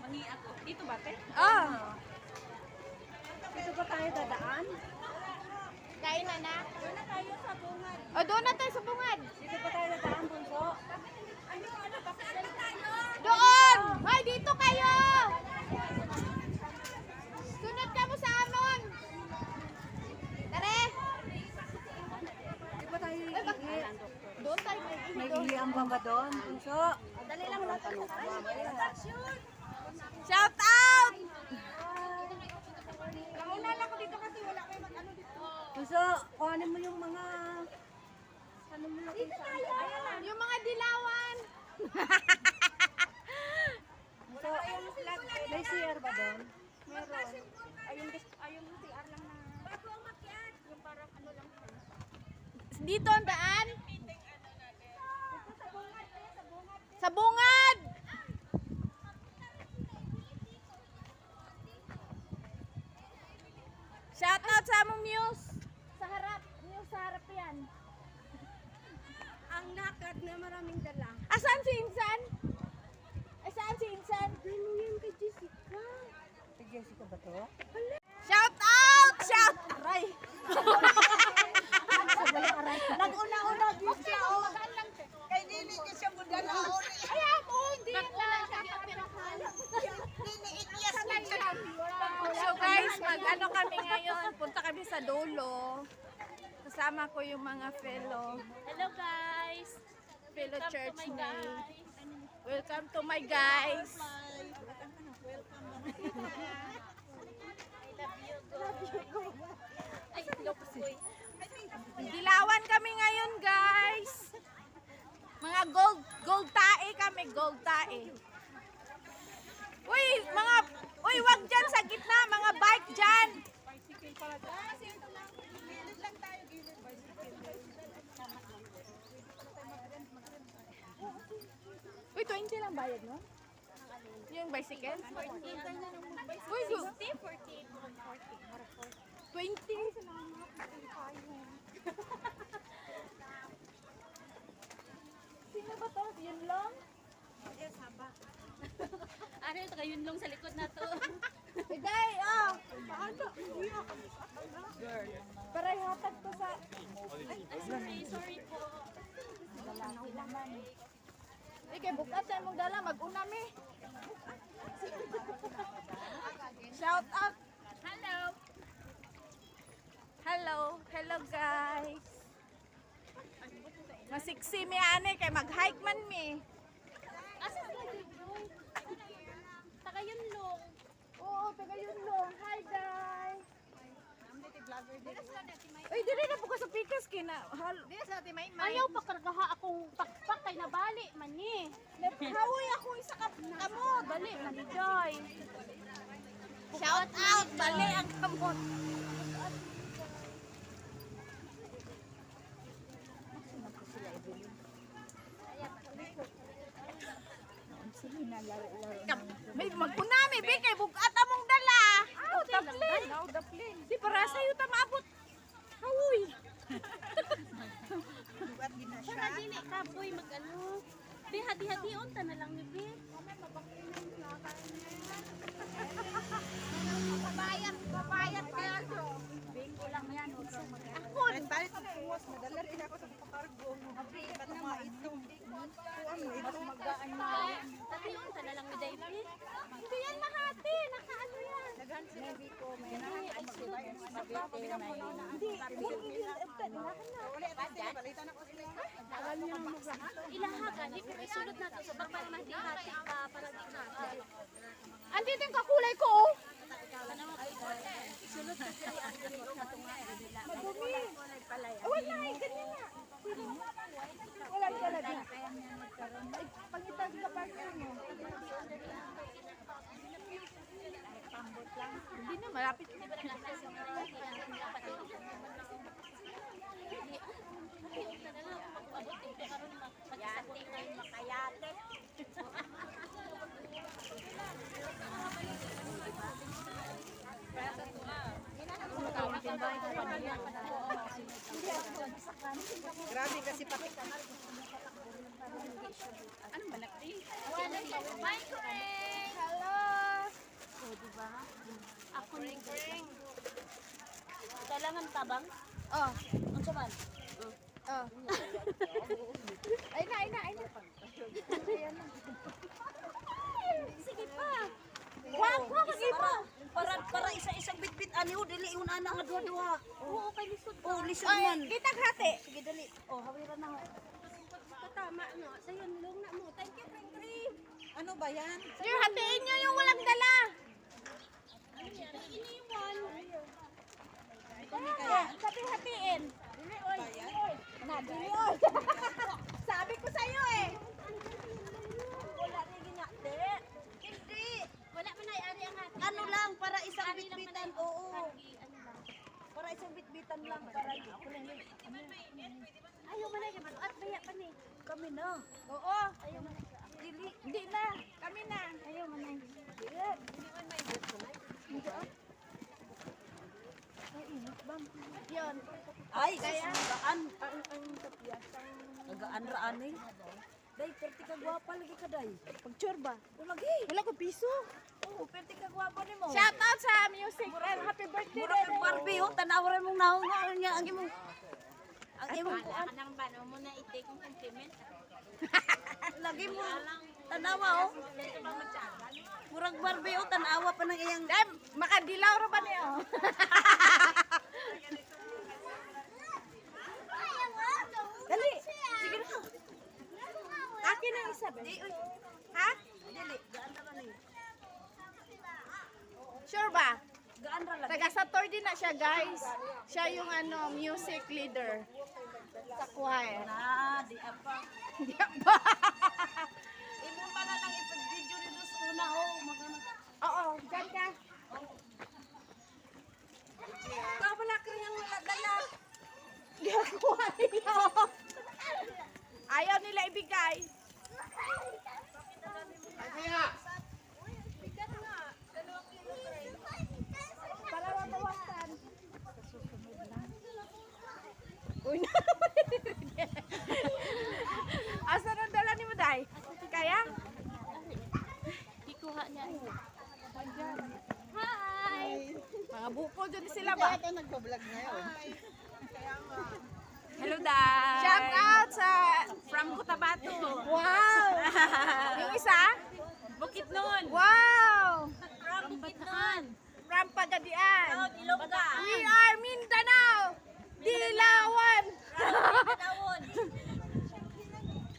Mangi ako. Dito ba, te? Ah, Dito ba tayo dadaan? kain na. Doon na tayo sa bungad. O, doon na tayo sa bungad. Dito ba tayo dadaan, Bunso? Doon! Hoy, dito kayo! Sunod ka mo sa anon. Tare! Di ba tayo iihi? Doon tayo may May doon. ihihan ba doon, Bunso? Dali lang wala tayo. Shout out! Kaunala ko dito kasi wala kayo mag-ano dito. Bunso, kuhanin mo yung mga... Ano mo na dito tayo? Yung mga dilawan. Bunso, may CR ba doon? Meron. Ayun CR lang na. Bago ang makyat. Yung parang ano lang. Dito ang daan. Sa bungad! Shout out sa among Muse. Sa harap. Muse sa harap yan. Ang lakat na maraming dala. Asan si Insan? Ay, saan si Insan? Ano yan kay Jessica? Kay Jessica ba to? Shout out! Shout! Aray! Nag-una-una din siya, oh. Kay Nini ko siya mudala, oh. Kaya mo, hindi na. So guys, mag-ano kami ngayon. Punta kami sa dulo. Kasama ko yung mga fellow Hello, guys. church mate. Welcome to my guys. Ay, hello po. Dilawan kami ngayon, guys. Mga gold tae kami, gold tae. Uy, wag dyan sa gitna, mga bike dyan. Uy, 20 lang bayad, no? Yung bicycle? Uy, 20. Sino ba to? Yun lang? Ano yung tagayunlong sa likod na to? Bigay, oh! Para ihatag to sa... Ay, sorry po. Ike, bukas sa mong dala, mag-una mi. Shout out! Hello. Hello guys. Masiksi mi ane kay mag-hike man mi. Asa ka dito? Tagayunlong. Oo, taga yun long. Hi guys. Uy, dili na po ka sa pikas kina. Ayaw pa kargaha akong pakpak kay nabali man ni. Hawoy ako isa ka kamot. Bali man ni Joy. Shout out, bali ang kamot. May magpunami, be kay bugat among dala. Aw, daplin. Di para sayo ta maabot. Hawoy. Para dili ka boy mag-ano. Be, hati-hati unta na lang ni Be. Babayat kaya to. Bingo lang yan, huwag kang mag-ano. Ako, Balik ang puwas, madala rin ako sa papargo mo. Ba't naman ito? Kuhan mo, ito magaan na. Hati unta na lang ni Day Be. hindi yan mahati. Nakaano yan. Maybe ko, may nahanap ako magbabayad sa Mabete, may... Ilahagan, isulod na to. So, pagpala mahati-hati ka para di ka. Andito yung kakulay ko. Oh. Isulod na siya. Madumi. Wala eh, ganyan nga. Wala talaga. Ay, pangitag ka pa mo. Hindi na, malapit. Makayate. Grabe kasi pati Anong balak din? Bye, Craig! Hello! Kailangan tabang? Oh, Ang saman? oh. Ay na. Sige pa. Wag mag-ipo. Para isa-isang bitbit aniho dili una na nga duha-duha. Oo, kay lisod. Oh, lisod Oy, man. kita hati. Sige dali. Oh, hawiran na ho. Tama no. Sayo nilong na mo. Thank you, Kring. Ano ba yan? Sir, hatiin nyo yung walang dala. Kaya, sabi hatiin. Dili, oy. Dili, oy. Sabi ko sa'yo eh. Wala rin ginate. Hindi. Wala man ay ari ang hati. Ano lang para isang bitbitan. Oo. Para isang bitbitan lang para ako lang yun. Ayaw man ay at baya pa ni. Kami na. Oo. Ayaw man ay. Dili. Hindi na. Kami na. Ayaw man ay. Yun. Ay, Kaya- gaan. Ang tapyas ang Nagaan raan eh. Day, perti ka gwapa lagi ka day. Pagchorba. O lagi. Wala ko piso. Oo, perti ka gwapa ni mo. Shout out sa music and happy birthday. Mura kang Barbie, oh. Tanawaran mong nahungaon niya. Ang imong... Ang imong... Wala ka nang bano mo na i-take kong compliment. Lagi mo. Tanawa, oh. Murag Barbie, oh. Tanawa pa ng iyang... Dem, makadilaw ra ba niyo? Dali. Sige na. Akin ang isa ba? Di, uy. Ha? Dili. Gaan ra ni. Sure ba? Gaan ra lagi. Taga Saturday na siya, guys. Siya yung music leader sa choir. Na, di apa. Di ba? Imo pa na lang ipag-video ni Dos una, oh. Magana. Oo, dyan ka. Ikaw pala kayang wala dala. Di ako nila. Ayaw nila ibigay. Para mabawasan. Uy, asa nang dala ni mo, Day? Kaya? Ikuha niya. Hi! Mga buko dyan sila ba? nagpa-vlog ngayon. Hello, Day! Shout out sa From Cotabato. Wow! Yung isa? Bukidnon. Wow! From Bukidnon. From Pagadian. Ilongga. We are Mindanao! Dilawan! Tawon.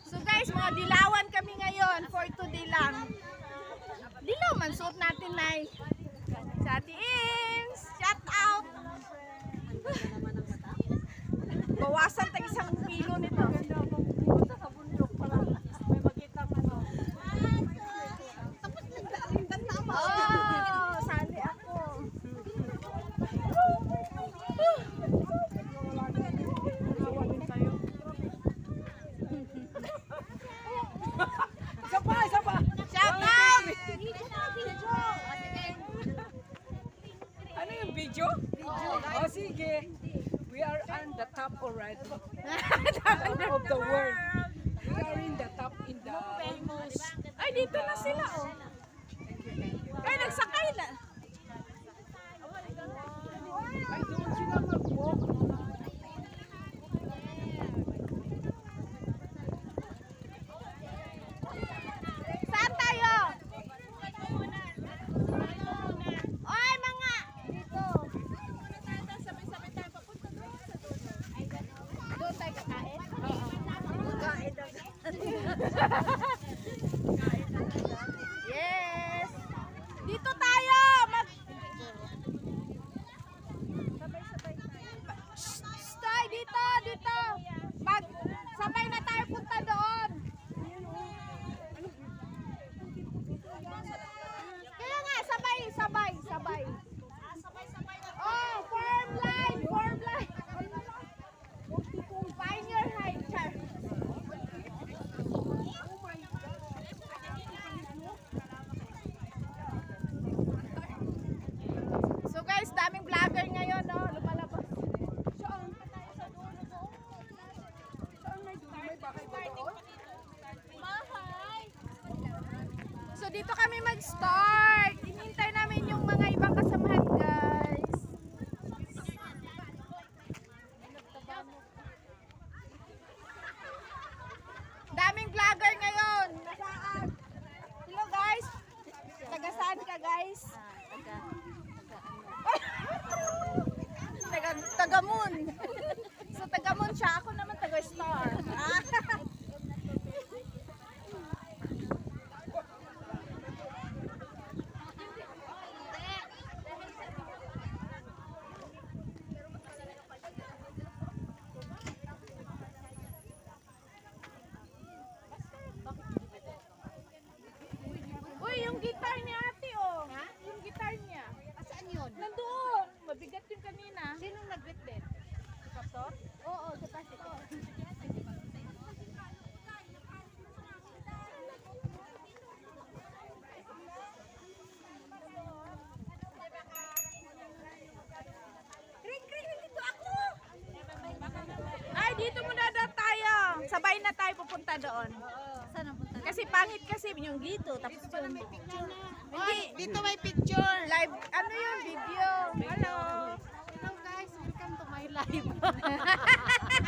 So guys, mga dilawan kami ngayon for today lang. Dilaw man suot natin, Nay. Sa Ins! Shout out! Bawasan tag isang kilo nito. Sa bundok pala. May makita ka no. Oh, sali ako. Isa pa. Shout out! Ano yung video? Oh, sige. We are on the top already of the world. We are in the top in the... Ay, dito na sila, oh. Kaya nagsakay na. Ay, doon sila mag-walk. Saan tayo? Oy, mga! Dito. Doon tayo kakain? Kakain daw. Yes! Dito tayo! Stay dito! Dito! Sabay na tayo punta doon! Kaya nga, sabay. Oh, form line! Find your height, char. So guys, daming vlogger ngayon, no? Lumalabas. So dito kami mag-start. Hinintay namin yung mga ibang kasamahan, guys. guys? Taga, Taga-moon. So, taga-moon siya. Ako naman taga-star. Uy, yung guitar niya ate, oh. Ha? Yung guitar niya. saan yun? Nandoon. Mabigat yung kanina. Sinong nagbitbit? Si Pastor? Oo, sa pastor. Ay, dito muna daw tayo. Sabay na tayo pupunta doon. Saan ang punta? Kasi pangit kasi yung dito. Tapos yun. Hindi. Dito may picture. Live, ano yun? Video. Hello. Hello guys, welcome to my live.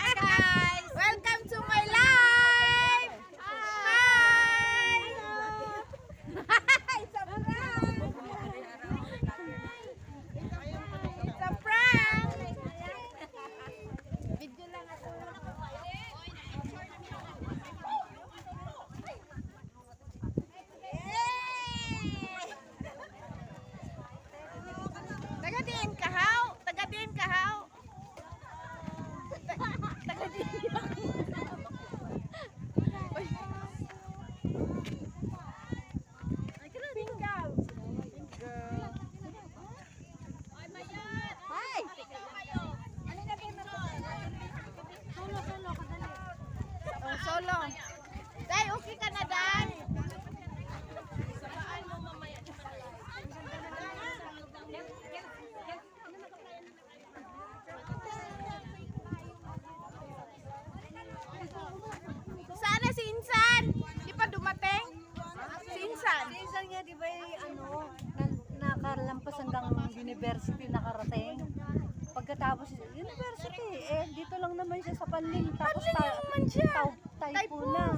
Hi guys. Welcome to my live. Hi. It's a prank. It's a prank. Video lang ako. Tagadiin ka, haw? Tagadiin ka, haw? Tagadiin ka. Pinggal. Hi! Solo, kadali. Oh, solo. Day, okay ka na, Dan? Sana si Insan? Di pa dumating? Si Insan? Minsan nga, di ba nakalampas hanggang university nakarating? Pagkatapos, university, dito lang naman siya sa Panling. Tapos Panling naman siya. Taipo na.